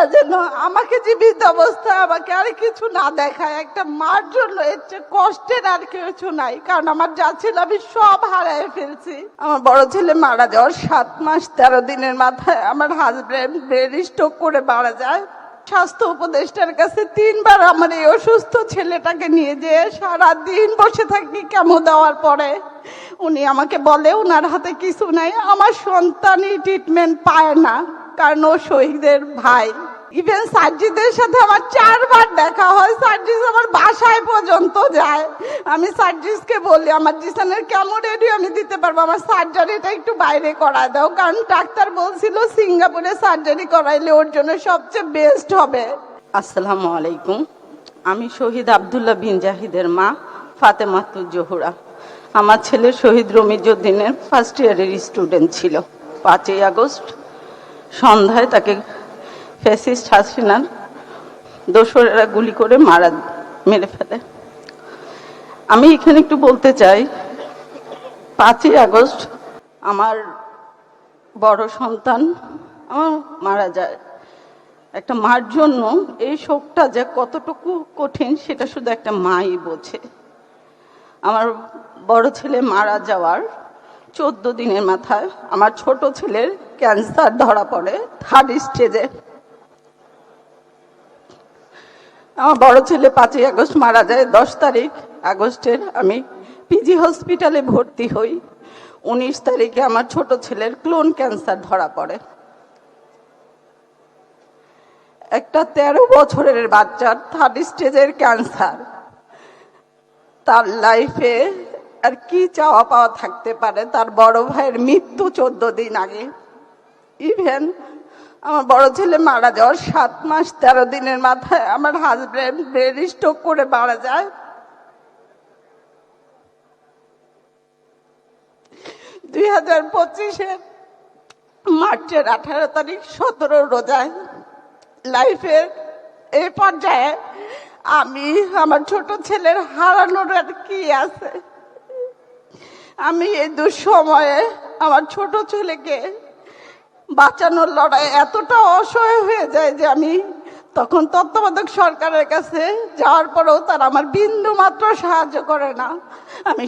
আল্লাহ যেন আমাকে জীবিত অবস্থায় আমাকে আর কিছু না দেখায়। একটা মার জন্য এর চেয়ে কষ্টের আর কিছু নাই, কারণ আমার যা ছিল আমি সব হারিয়ে ফেলছি। আমার বড় ছেলে মারা যাওয়ার 7 মাস 13 দিনের মাথায় আমার হাজবেন্ড ব্রেন স্ট্রোক করে মারা যায়। স্বাস্থ্য উপদেষ্টার কাছে 3 বার আমার এই অসুস্থ ছেলেটাকে নিয়ে যেয়ে সারাদিন বসে থাকি কেমো দেওয়ার পরে উনি আমাকে বলে ওনার হাতে কিছু নাই। আমার সন্তানই ট্রিটমেন্ট পায় না, কারণ ও শহীদের ভাই। ইভেন সার্জিদের সাথে আমার 4 বার দেখা হয়, সার্জিস আমার বাসায় পর্যন্ত যায়। আমি সার্জিসকে বলি আমার জিসানের কেমন রেডিও আমি দিতে পারবো, আমার সার্জারিটা একটু বাইরে করায় দাও, কারণ ডাক্তার বলছিল সিঙ্গাপুরে সার্জারি করাইলে ওর জন্য সবচেয়ে বেস্ট হবে। আসসালামু আলাইকুম, আমি শহীদ আব্দুল্লাহ বিন জাহিদের মা ফাতেমাতুল জোহরা। আমার ছেলে শহীদ রমিজউদ্দিনের ফার্স্ট ইয়ারের স্টুডেন্ট ছিল। 5ই আগস্ট সন্ধ্যায় তাকে ফ্যাসিস্ট হাসিনার দোসরেরা গুলি করে মেরে ফেলে। আমি এখানে একটু বলতে চাই, 5ই আগস্ট আমার বড় সন্তান আমার মারা যায়। একটা মার জন্য এই শোকটা যে কতটুকু কঠিন সেটা শুধু একটা মাই বোঝে। আমার বড় ছেলে মারা যাওয়ার 14 দিনের মাথায় আমার ছোট ছেলের ক্যান্সার ধরা পড়ে 3rd স্টেজে। আমার বড় ছেলে 5ই আগস্ট মারা যায়। 10 তারিখ আগস্টের আমি পিজি হসপিটালে ভর্তি হই। 19 তারিখে আমার ছোট ছেলের ক্লোন ক্যান্সার ধরা পড়ে। একটা 13 বছরের বাচ্চার 3rd স্টেজের ক্যান্সার, তার লাইফে আর কি চাওয়া পাওয়া থাকতে পারে? তার বড় ভাইয়ের মৃত্যু 14 দিন আগে। ইভেন আমার বড় ছেলে মারা যাওয়ার 7 মাস 13 দিনের মাথায় আমার হাজবেন্ড ব্রেন স্ট্রোক করে মারা যায়। 2025-এর মার্চের 18 তারিখ 17 রোজায় লাইফের এই পর্যায়ে আমি আমার ছোট ছেলের হারানোর আর কি আছে? আমি এই দুঃসময়ে আমার ছোট ছেলেকে বাঁচানোর লড়াই এতটা অসহায় হয়ে যায় যে আমি তখন তত্ত্বাবধায়ক সরকারের কাছে যাওয়ার পরেও তারা আমার বিন্দু মাত্র সাহায্য করে না। আমি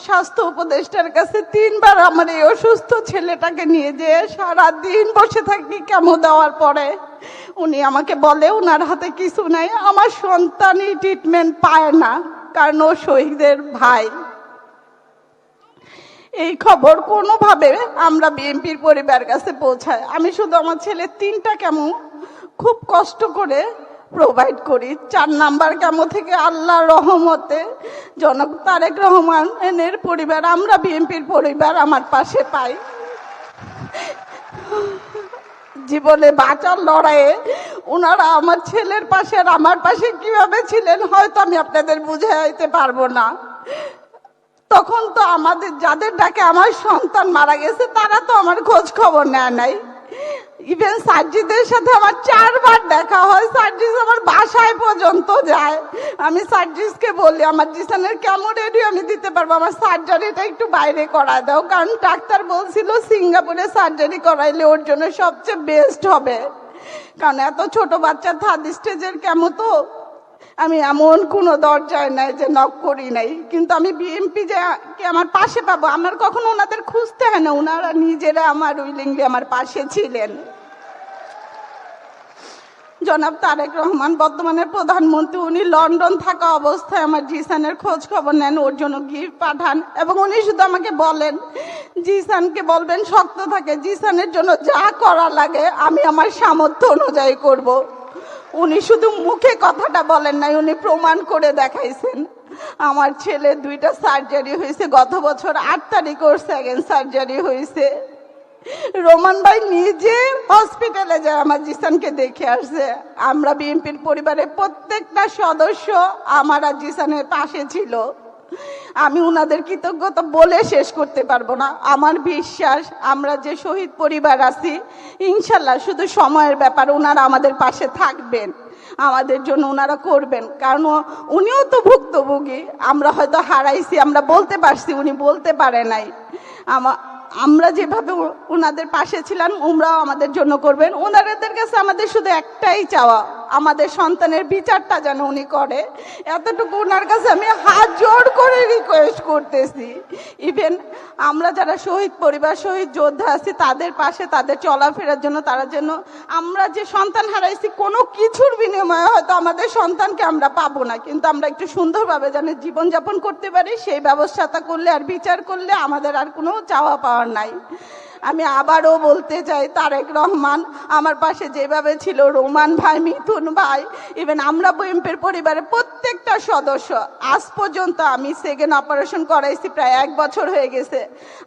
স্বাস্থ্য উপদেষ্টার কাছে 3 বার আমার এই অসুস্থ ছেলেটাকে নিয়ে যেয়ে সারাদিন বসে থাকি কেমো দেওয়ার পরে উনি আমাকে বলে ওনার হাতে কিছু নাই। আমার সন্তানই ট্রিটমেন্ট পায় না, কারণ ও শহীদের ভাই। এই খবর কোনোভাবে আমরা বিএনপির পরিবার কাছে পৌঁছায়। আমি শুধু আমার ছেলের 3টা কেমো খুব কষ্ট করে প্রোভাইড করি। 4 নাম্বার কেমো থেকে আল্লাহর রহমতে জনাব তারেক রহমানের পরিবার, আমরা বিএনপির পরিবার আমার পাশে পাই। জীবনে বাঁচার লড়াইয়ে ওনারা আমার ছেলের পাশে আর আমার পাশে কিভাবে ছিলেন হয়তো আমি আপনাদের বুঝাইতে পারবো না। তখন তো আমাদের যাদের ডাকে আমার সন্তান মারা গেছে তারা তো আমার খোঁজ খবর নেয় নাই। ইভেন সার্জিদের সাথে আমার 4 বার দেখা হয়, সার্জিস আমার বাসায় পর্যন্ত যায়। আমি সার্জিসকে বলি আমার জিসানের কেমন রেডিও আমি দিতে পারবো, আমার সার্জারিটা একটু বাইরে করায় দাও, কারণ ডাক্তার বলছিল সিঙ্গাপুরে সার্জারি করাইলে ওর জন্য সবচেয়ে বেস্ট হবে। কারণ এত ছোট বাচ্চা 3rd স্টেজের কেমো তো আমি এমন কোনো দরজায় নাই যে নক করি নাই। কিন্তু আমি বিএমপি যে আমার পাশে পাবো আমার কখনো ওনাদের খুঁজতে হয় না, ওনারা নিজেরা আমার উইলিংলি আমার পাশে ছিলেন। জনাব তারেক রহমান বর্তমানে প্রধানমন্ত্রী, উনি লন্ডন থাকা অবস্থায় আমার জিসানের খোঁজ খবর নেন, ওর জন্য গিফট পাঠান এবং উনি শুধু আমাকে বলেন জিসানকে বলবেন শক্ত থাকে, জিসানের জন্য যা করা লাগে আমি আমার সামর্থ্য অনুযায়ী করব। উনি শুধু মুখে কথাটা বলেন নাই, উনি প্রমাণ করে দেখাইছেন। আমার ছেলে 2টা সার্জারি হয়েছে, গত বছর 8 তারিখ ওর 2nd সার্জারি হয়েছে। রোমান ভাই নিজে হসপিটালে যায় আমার জিসানকে দেখে আসছে। আমরা বিএনপির পরিবারের প্রত্যেকটা সদস্য আমার আর জিসানের পাশে ছিল। আমি উনাদের কৃতজ্ঞতা বলে শেষ করতে পারবো না। আমার বিশ্বাস আমরা যে শহীদ পরিবার আছি ইনশাল্লাহ শুধু সময়ের ব্যাপার, উনারা আমাদের পাশে থাকবেন, আমাদের জন্য ওনারা করবেন। কারণ উনিও তো ভুক্তভোগী, আমরা হয়তো হারাইছি, আমরা বলতে পারছি, উনি বলতে পারে নাই। আমরা যেভাবে ওনাদের পাশে ছিলাম ওনারাও আমাদের জন্য করবেন। ওনাদের কাছে আমাদের শুধু একটাই চাওয়া, আমাদের সন্তানের বিচারটা যেন উনি করে, এতটুকু ওনার কাছে আমি হাত জোড় করে রিকোয়েস্ট করতেছি। ইভেন আমরা যারা শহীদ পরিবার, শহীদ যোদ্ধা আছি তাদের পাশে, তাদের চলাফেরার জন্য, তারা যেন, আমরা যে সন্তান হারাইছি কোনো কিছুর বিনিময়ে হয়তো আমাদের সন্তানকে আমরা পাবো না, কিন্তু আমরা একটু সুন্দরভাবে যেন জীবনযাপন করতে পারি সেই ব্যবস্থাটা করলে আর বিচার করলে আমাদের আর কোনো চাওয়া পাওয়ার নাই। আমি আবারও বলতে চাই, তারেক রহমান আমার পাশে যেভাবে ছিল, রোমান ভাই, মিথুন ভাই, ইভেন আমরা বিএনপির পরিবারের প্রত্যেকটা সদস্য, আজ পর্যন্ত আমি সেকেন্ড অপারেশন করাইছি, প্রায় 1 বছর হয়ে গেছে।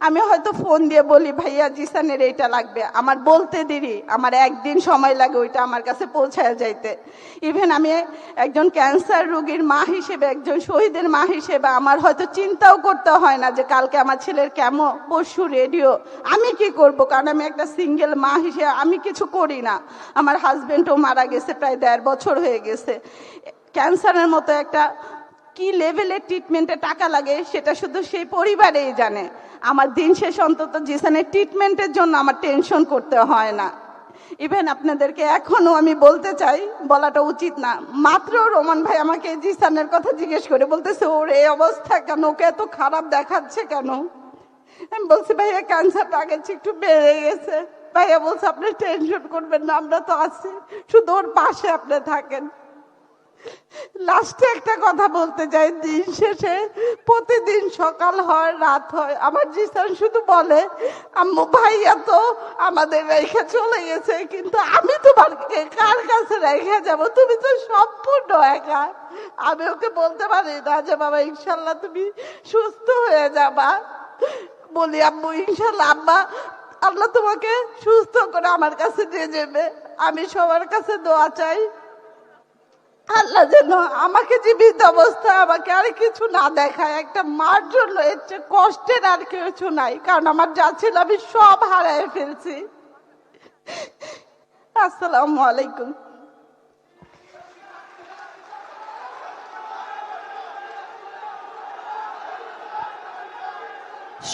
আমি হয়তো ফোন দিয়ে বলি ভাইয়া জিসানের এইটা লাগবে, আমার বলতে দেরি, আমার একদিন সময় লাগে ওইটা আমার কাছে পৌঁছায় যাইতে। ইভেন আমি একজন ক্যান্সার রোগীর মা হিসেবে, একজন শহীদের মা হিসেবে আমার হয়তো চিন্তাও করতে হয় না যে কালকে আমার ছেলের কেমো, পরশু রেডিও, আমি কি করব, কারণ আমি একটা সিঙ্গেল মা হিসেবে আমি কিছু করি না। আমার হাজবেন্ডও মারা গেছে, প্রায় 1.5 বছর হয়ে গেছে। ক্যান্সারের মতো একটা কি লেভেলের ট্রিটমেন্টে টাকা লাগে সেটা শুধু সেই পরিবারেই জানে। আমার দিন শেষ অন্তত জিসানের ট্রিটমেন্টের জন্য আমার টেনশন করতে হয় না। ইভেন আপনাদেরকে এখনো আমি বলতে চাই, বলাটা উচিত না, মাত্র রোমান ভাই আমাকে জিসানের কথা জিজ্ঞেস করে বলতেছে ওর এই অবস্থা কেন, ওকে এত খারাপ দেখাচ্ছে কেন। আমি বলছি ভাইয়া ক্যান্সারটা আগের চেয়ে একটু বেড়ে গেছে। ভাইয়া বলছে আপনি টেনশন করবেন না, আমরা তো আছি, শুধু ওর পাশে আপনি থাকেন। লাস্টে একটা কথা বলতে চাই, দিন শেষে প্রতিদিন সকাল হয় রাত হয় আমার জিসান শুধু বলে আম্মু ভাইয়া তো আমাদের রেখে চলে গেছে, কিন্তু আমি তোমাকে কার কাছে রেখে যাব, তুমি তো সম্পূর্ণ একা। আমি ওকে বলতে পারি না যে বাবা ইনশাল্লাহ তুমি সুস্থ হয়ে যাবা, বলি আম্মু ইনশাল্লাহ আম্মা আল্লাহ তোমাকে সুস্থ করে আমার কাছে নিয়ে যাবে। আমি সবার কাছে দোয়া চাই আল্লাহ যেন আমাকে জীবিত অবস্থায় আমাকে আর কিছু না দেখায়। একটা মার জন্য এর চেয়ে কষ্টের আর কিছু নাই, কারণ আমার যা ছিল আমি সব হারায় ফেলছি। আসসালামু আলাইকুম।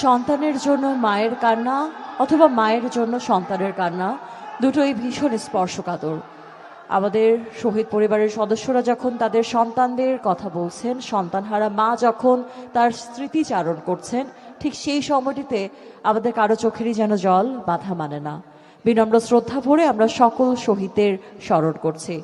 সন্তানের জন্য মায়ের কান্না অথবা মায়ের জন্য সন্তানের কান্না দুটোই ভীষণ স্পর্শকাতর। আমাদের শহীদ পরিবারের সদস্যরা যখন তাদের সন্তানদের কথা বলছেন, সন্তানহারা মা যখন তার স্মৃতিচারণ করছেন, ঠিক সেই সময়টিতে আমাদের কারো চোখেরই যেন জল বাধা মানে না। বিনম্র শ্রদ্ধা ভরে আমরা সকল শহীদদের স্মরণ করছি।